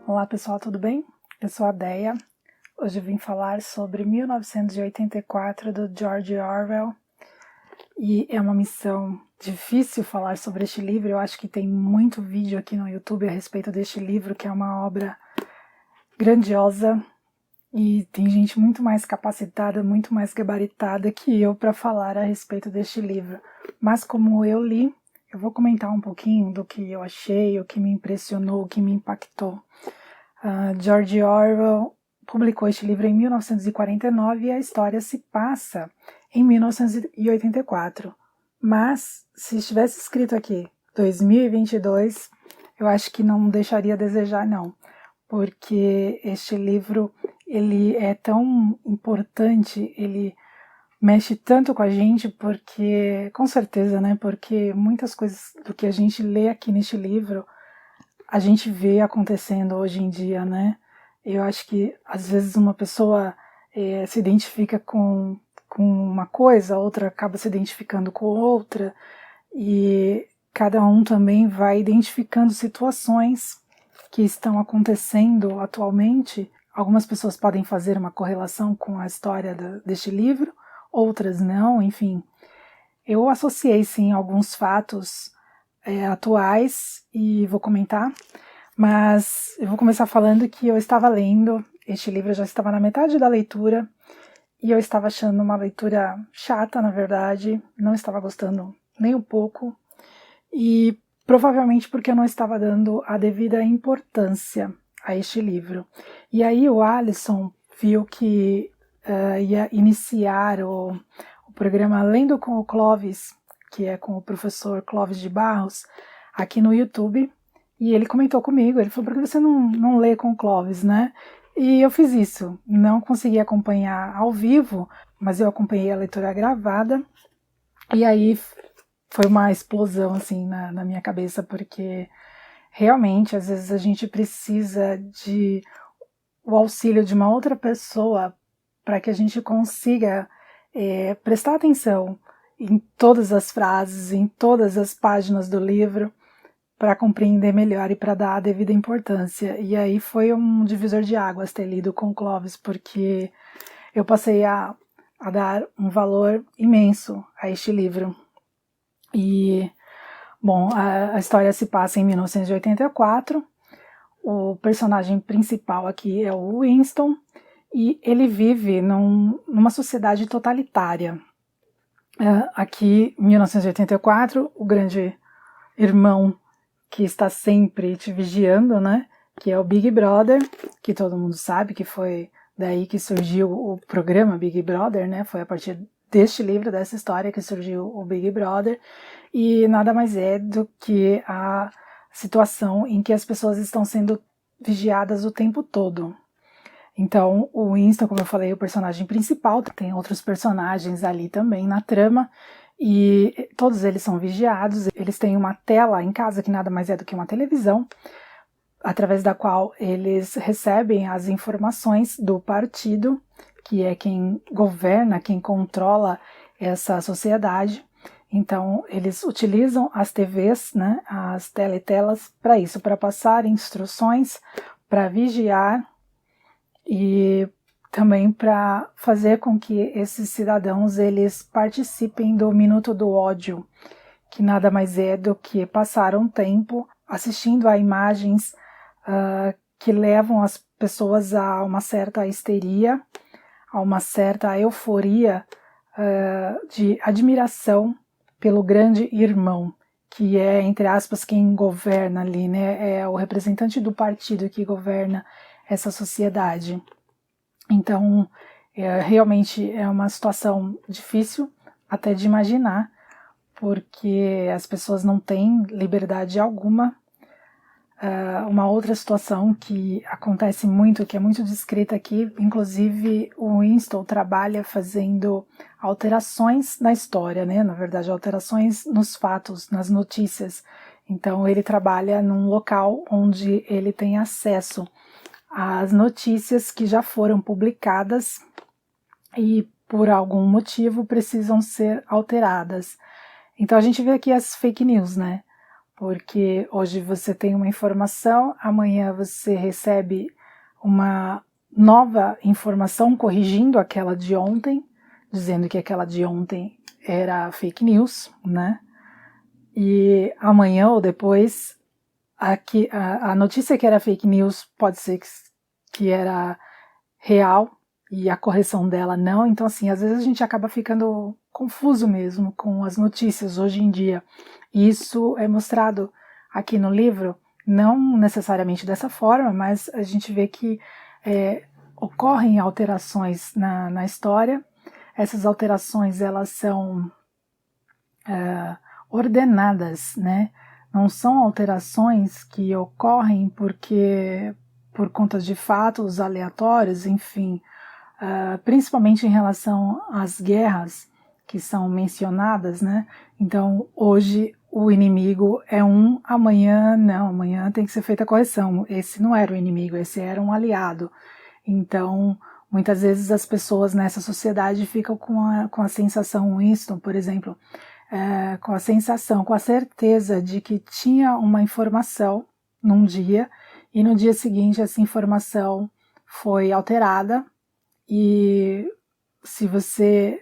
Olá pessoal, tudo bem? Eu sou a Deia. Hoje eu vim falar sobre 1984 do George Orwell e é uma missão difícil falar sobre este livro. Eu acho que tem muito vídeo aqui no YouTube a respeito deste livro, que é uma obra grandiosa e tem gente muito mais capacitada, muito mais gabaritada que eu para falar a respeito deste livro. Mas como eu li, eu vou comentar um pouquinho do que eu achei, o que me impressionou, o que me impactou. George Orwell publicou este livro em 1949 e a história se passa em 1984. Mas, se estivesse escrito aqui 2022, eu acho que não deixaria a desejar, não. Porque este livro, ele é tão importante, ele mexe tanto com a gente, porque, com certeza, né? Porque muitas coisas do que a gente lê aqui neste livro a gente vê acontecendo hoje em dia, né? Eu acho que às vezes uma pessoa se identifica com uma coisa, a outra acaba se identificando com outra, e cada um também vai identificando situações que estão acontecendo atualmente. Algumas pessoas podem fazer uma correlação com a história deste livro, outras não, enfim. Eu associei sim alguns fatos atuais e vou comentar, mas eu vou começar falando que eu estava lendo este livro, eu já estava na metade da leitura e eu estava achando uma leitura chata, na verdade, não estava gostando nem um pouco e provavelmente porque eu não estava dando a devida importância a este livro. E aí o Alisson viu que ia iniciar o programa Lendo com o Clóvis, que é com o professor Clóvis de Barros, aqui no YouTube, e ele comentou comigo, ele falou, por que você não lê com o Clóvis, né? E eu fiz isso, não consegui acompanhar ao vivo, mas eu acompanhei a leitura gravada, e aí foi uma explosão, assim, na minha cabeça, porque realmente, às vezes a gente precisa de o auxílio de uma outra pessoa para que a gente consiga prestar atenção em todas as frases, em todas as páginas do livro, para compreender melhor e para dar a devida importância. E aí foi um divisor de águas ter lido com o Clóvis, porque eu passei a dar um valor imenso a este livro. E, bom, a história se passa em 1984, o personagem principal aqui é o Winston, e ele vive numa sociedade totalitária. Aqui, em 1984, o grande irmão que está sempre te vigiando, né? Que é o Big Brother, que todo mundo sabe que foi daí que surgiu o programa Big Brother, né? Foi a partir deste livro, dessa história, que surgiu o Big Brother, e nada mais é do que a situação em que as pessoas estão sendo vigiadas o tempo todo. Então, o Winston, como eu falei, é o personagem principal, tem outros personagens ali também na trama, e todos eles são vigiados, eles têm uma tela em casa que nada mais é do que uma televisão, através da qual eles recebem as informações do partido, que é quem governa, quem controla essa sociedade. Então, eles utilizam as TVs, né, as teletelas, para isso, para passar instruções, para vigiar e também para fazer com que esses cidadãos eles participem do Minuto do Ódio, que nada mais é do que passar um tempo assistindo a imagens que levam as pessoas a uma certa histeria, a uma certa euforia de admiração pelo grande irmão, que é, entre aspas, quem governa ali, né? É o representante do partido que governa essa sociedade. Então, realmente é uma situação difícil até de imaginar, porque as pessoas não têm liberdade alguma. Uma outra situação que acontece muito, que é muito descrita aqui, inclusive o Winston trabalha fazendo alterações na história, né? Na verdade, alterações nos fatos, nas notícias. Então, ele trabalha num local onde ele tem acesso às notícias que já foram publicadas e, por algum motivo, precisam ser alteradas. Então, a gente vê aqui as fake news, né? porque hoje você tem uma informação, amanhã você recebe uma nova informação corrigindo aquela de ontem, dizendo que aquela de ontem era fake news, né? E amanhã ou depois, a notícia que era fake news pode ser que era real e a correção dela não. Então, assim, às vezes a gente acaba ficando confuso mesmo com as notícias hoje em dia. E isso é mostrado aqui no livro, não necessariamente dessa forma, mas a gente vê que ocorrem alterações na história. Essas alterações, elas são ordenadas, né? Não são alterações que ocorrem por conta de fatos aleatórios, enfim, principalmente em relação às guerras que são mencionadas, né? Então, hoje o inimigo é amanhã não, amanhã tem que ser feita a correção. Esse não era o inimigo, esse era um aliado. Então, muitas vezes as pessoas nessa sociedade ficam com a sensação, Winston, por exemplo, com a sensação, com a certeza de que tinha uma informação num dia e no dia seguinte essa informação foi alterada, e se você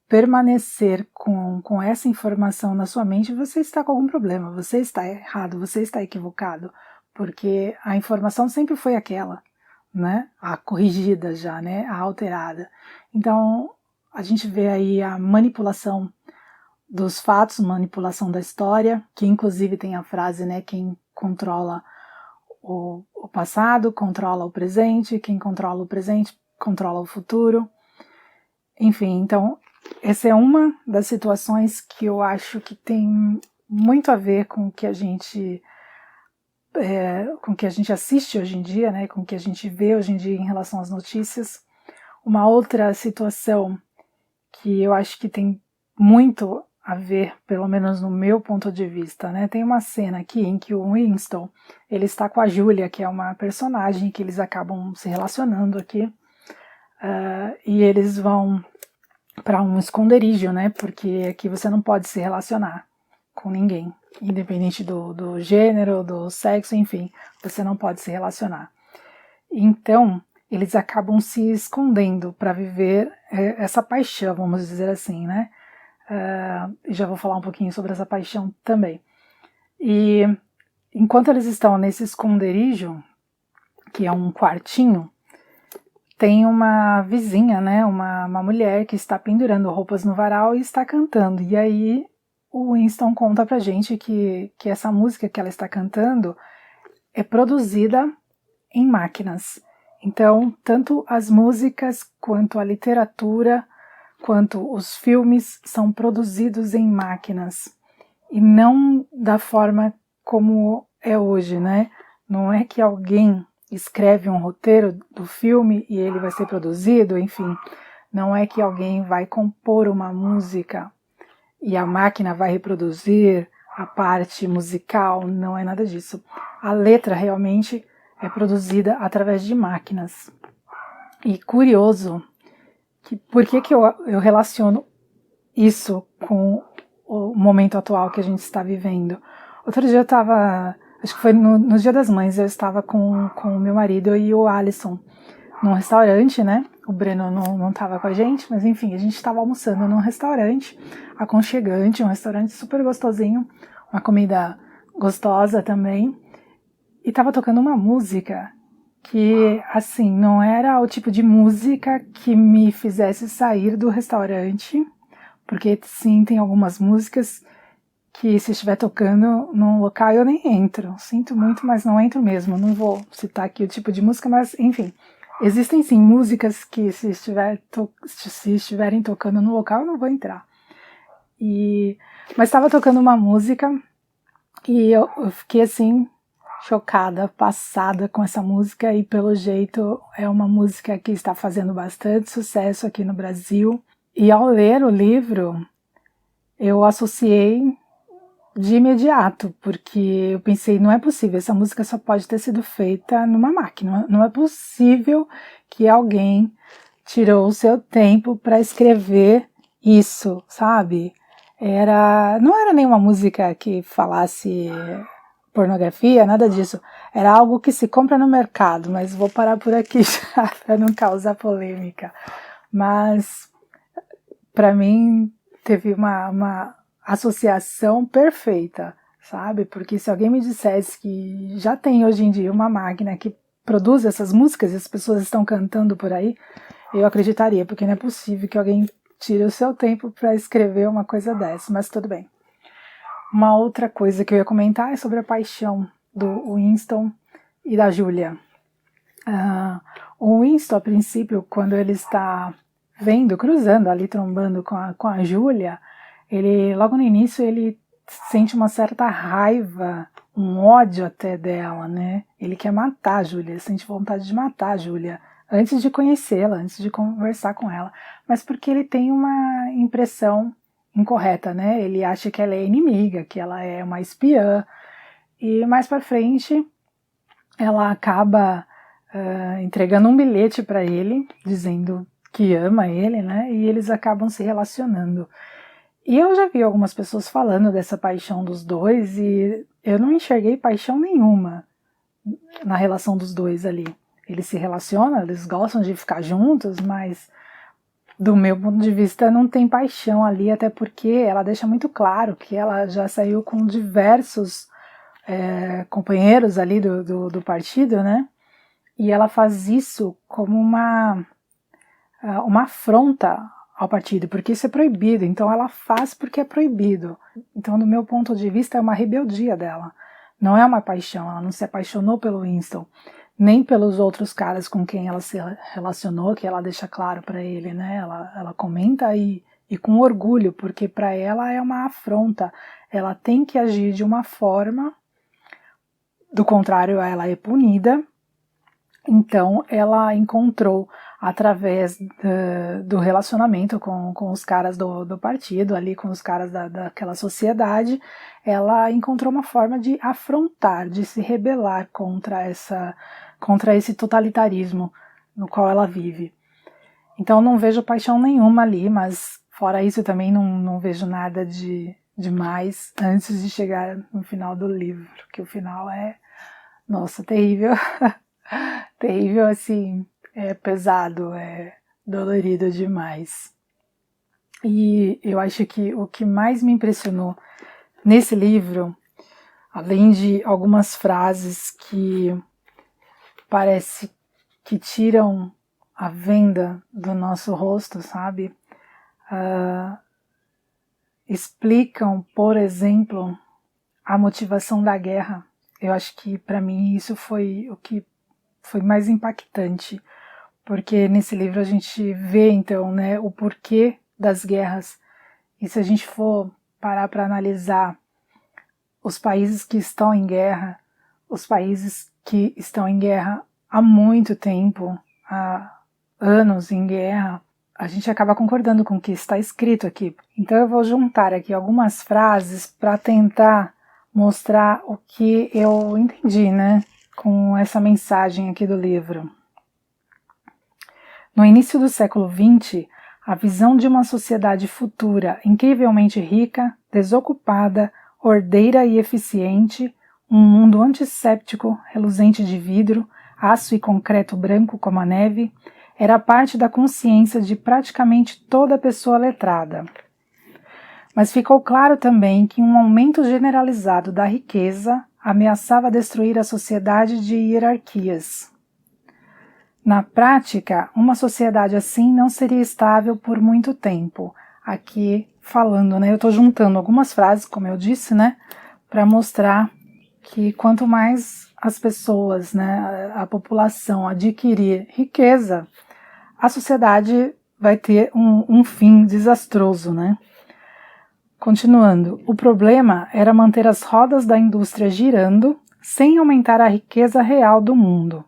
permanecer com essa informação na sua mente, você está com algum problema, você está errado, você está equivocado, porque a informação sempre foi aquela, né? A corrigida já, né? A alterada. Então, a gente vê aí a manipulação dos fatos, manipulação da história, que inclusive tem a frase, né? Quem controla o passado controla o presente, quem controla o presente controla o futuro. Enfim, então, essa é uma das situações que eu acho que tem muito a ver com o que a gente assiste hoje em dia, né, com o que a gente vê hoje em dia em relação às notícias. Uma outra situação que eu acho que tem muito a ver, pelo menos no meu ponto de vista, né, tem uma cena aqui em que o Winston, ele está com a Julia, que é uma personagem que eles acabam se relacionando aqui, e eles vão para um esconderijo, né, porque aqui você não pode se relacionar com ninguém, independente do gênero, do sexo, enfim, você não pode se relacionar. Então, eles acabam se escondendo para viver essa paixão, vamos dizer assim, né? Já vou falar um pouquinho sobre essa paixão também. E enquanto eles estão nesse esconderijo, que é um quartinho, tem uma vizinha, né? Uma mulher que está pendurando roupas no varal e está cantando. E aí o Winston conta pra gente que essa música que ela está cantando é produzida em máquinas. Então, tanto as músicas, quanto a literatura, quanto os filmes são produzidos em máquinas. E não da forma como é hoje, né? Não é que alguém escreve um roteiro do filme e ele vai ser produzido, enfim. Não é que alguém vai compor uma música e a máquina vai reproduzir a parte musical, não é nada disso. A letra realmente é produzida através de máquinas. E curioso, por que eu relaciono isso com o momento atual que a gente está vivendo? Outro dia eu estava, acho que foi no Dia das Mães, eu estava com o meu marido e o Alisson num restaurante, né? O Breno não estava com a gente, mas enfim, a gente estava almoçando num restaurante aconchegante, um restaurante super gostosinho, uma comida gostosa também, e estava tocando uma música que, assim, não era o tipo de música que me fizesse sair do restaurante, porque sim, tem algumas músicas que se estiver tocando num local eu nem entro. Sinto muito, mas não entro mesmo. Não vou citar aqui o tipo de música, mas enfim. Existem sim músicas que se estiverem tocando no local eu não vou entrar. Mas estava tocando uma música e eu fiquei assim chocada, passada com essa música, e pelo jeito é uma música que está fazendo bastante sucesso aqui no Brasil. E ao ler o livro eu associei de imediato, porque eu pensei, não é possível, essa música só pode ter sido feita numa máquina, não é possível que alguém tirou o seu tempo para escrever isso, sabe? não era nenhuma música que falasse pornografia, nada disso. Era algo que se compra no mercado, mas vou parar por aqui já para não causar polêmica. Mas para mim teve uma associação perfeita, sabe? Porque se alguém me dissesse que já tem hoje em dia uma máquina que produz essas músicas e as pessoas estão cantando por aí, eu acreditaria, porque não é possível que alguém tire o seu tempo para escrever uma coisa dessa, mas tudo bem. Uma outra coisa que eu ia comentar é sobre a paixão do Winston e da Julia. O Winston, a princípio, quando ele está cruzando ali, trombando com a Julia, ele, logo no início, ele sente uma certa raiva, um ódio até dela, né? Ele quer matar a Julia, sente vontade de matar a Julia, antes de conhecê-la, antes de conversar com ela, mas porque ele tem uma impressão incorreta, né? Ele acha que ela é inimiga, que ela é uma espiã, e mais pra frente ela acaba entregando um bilhete para ele, dizendo que ama ele, né? E eles acabam se relacionando. E eu já vi algumas pessoas falando dessa paixão dos dois e eu não enxerguei paixão nenhuma na relação dos dois ali. Eles se relacionam, eles gostam de ficar juntos, mas do meu ponto de vista não tem paixão ali, até porque ela deixa muito claro que ela já saiu com diversos companheiros ali do partido, né? E ela faz isso como uma afronta ao partido, porque isso é proibido, então ela faz porque é proibido. Então, do meu ponto de vista, é uma rebeldia dela. Não é uma paixão, ela não se apaixonou pelo Winston, nem pelos outros caras com quem ela se relacionou, que ela deixa claro para ele, né? Ela comenta e com orgulho, porque para ela é uma afronta. Ela tem que agir de uma forma, do contrário, ela é punida. Então, ela encontrou, através do relacionamento com os caras do partido, ali com os caras daquela sociedade, ela encontrou uma forma de afrontar, de se rebelar contra esse totalitarismo no qual ela vive. Então, não vejo paixão nenhuma ali, mas fora isso também não vejo nada de mais antes de chegar no final do livro, que o final é, nossa, terrível. Terrível, assim, é pesado, é dolorido demais. E eu acho que o que mais me impressionou nesse livro, além de algumas frases que parece que tiram a venda do nosso rosto, sabe? Explicam, por exemplo, a motivação da guerra. Eu acho que para mim isso foi o que foi mais impactante, porque nesse livro a gente vê então, né, o porquê das guerras. E se a gente for parar para analisar os países que estão em guerra, os países que estão em guerra há muito tempo, há anos em guerra, a gente acaba concordando com o que está escrito aqui. Então eu vou juntar aqui algumas frases para tentar mostrar o que eu entendi, né, com essa mensagem aqui do livro. No início do século XX, a visão de uma sociedade futura incrivelmente rica, desocupada, ordeira e eficiente, um mundo antisséptico, reluzente de vidro, aço e concreto branco como a neve, era parte da consciência de praticamente toda pessoa letrada. Mas ficou claro também que um aumento generalizado da riqueza ameaçava destruir a sociedade de hierarquias. Na prática, uma sociedade assim não seria estável por muito tempo. Aqui falando, né, eu estou juntando algumas frases, como eu disse, né, para mostrar que quanto mais as pessoas, né, a população adquirir riqueza, a sociedade vai ter um fim desastroso, né? Continuando, o problema era manter as rodas da indústria girando sem aumentar a riqueza real do mundo.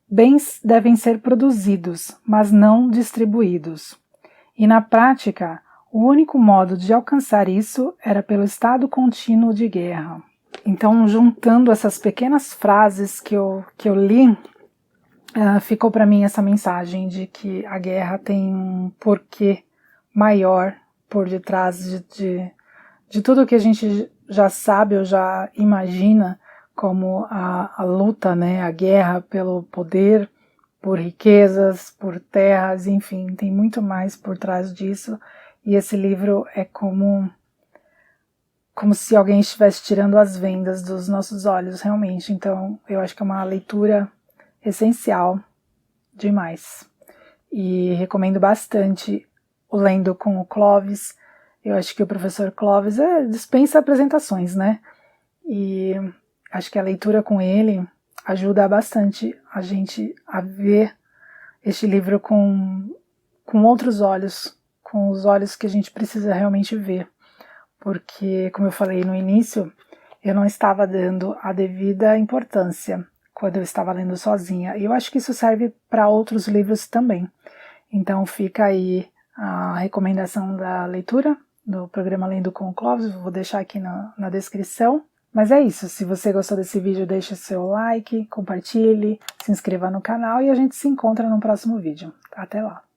Bens devem ser produzidos, mas não distribuídos. E na prática, o único modo de alcançar isso era pelo estado contínuo de guerra. Então, juntando essas pequenas frases que eu li, ficou para mim essa mensagem de que a guerra tem um porquê maior por detrás de tudo que a gente já sabe ou já imagina como a luta, né, a guerra pelo poder, por riquezas, por terras, enfim, tem muito mais por trás disso, e esse livro é como se alguém estivesse tirando as vendas dos nossos olhos, realmente. Então, eu acho que é uma leitura essencial demais. E recomendo bastante o Lendo com o Clovis. Eu acho que o professor Clovis dispensa apresentações, né? E acho que a leitura com ele ajuda bastante a gente a ver este livro com outros olhos, com os olhos que a gente precisa realmente ver. Porque, como eu falei no início, eu não estava dando a devida importância quando eu estava lendo sozinha. E eu acho que isso serve para outros livros também. Então fica aí a recomendação da leitura do programa Lendo com o Clovis, vou deixar aqui na descrição. Mas é isso, se você gostou desse vídeo, deixe seu like, compartilhe, se inscreva no canal e a gente se encontra no próximo vídeo. Até lá!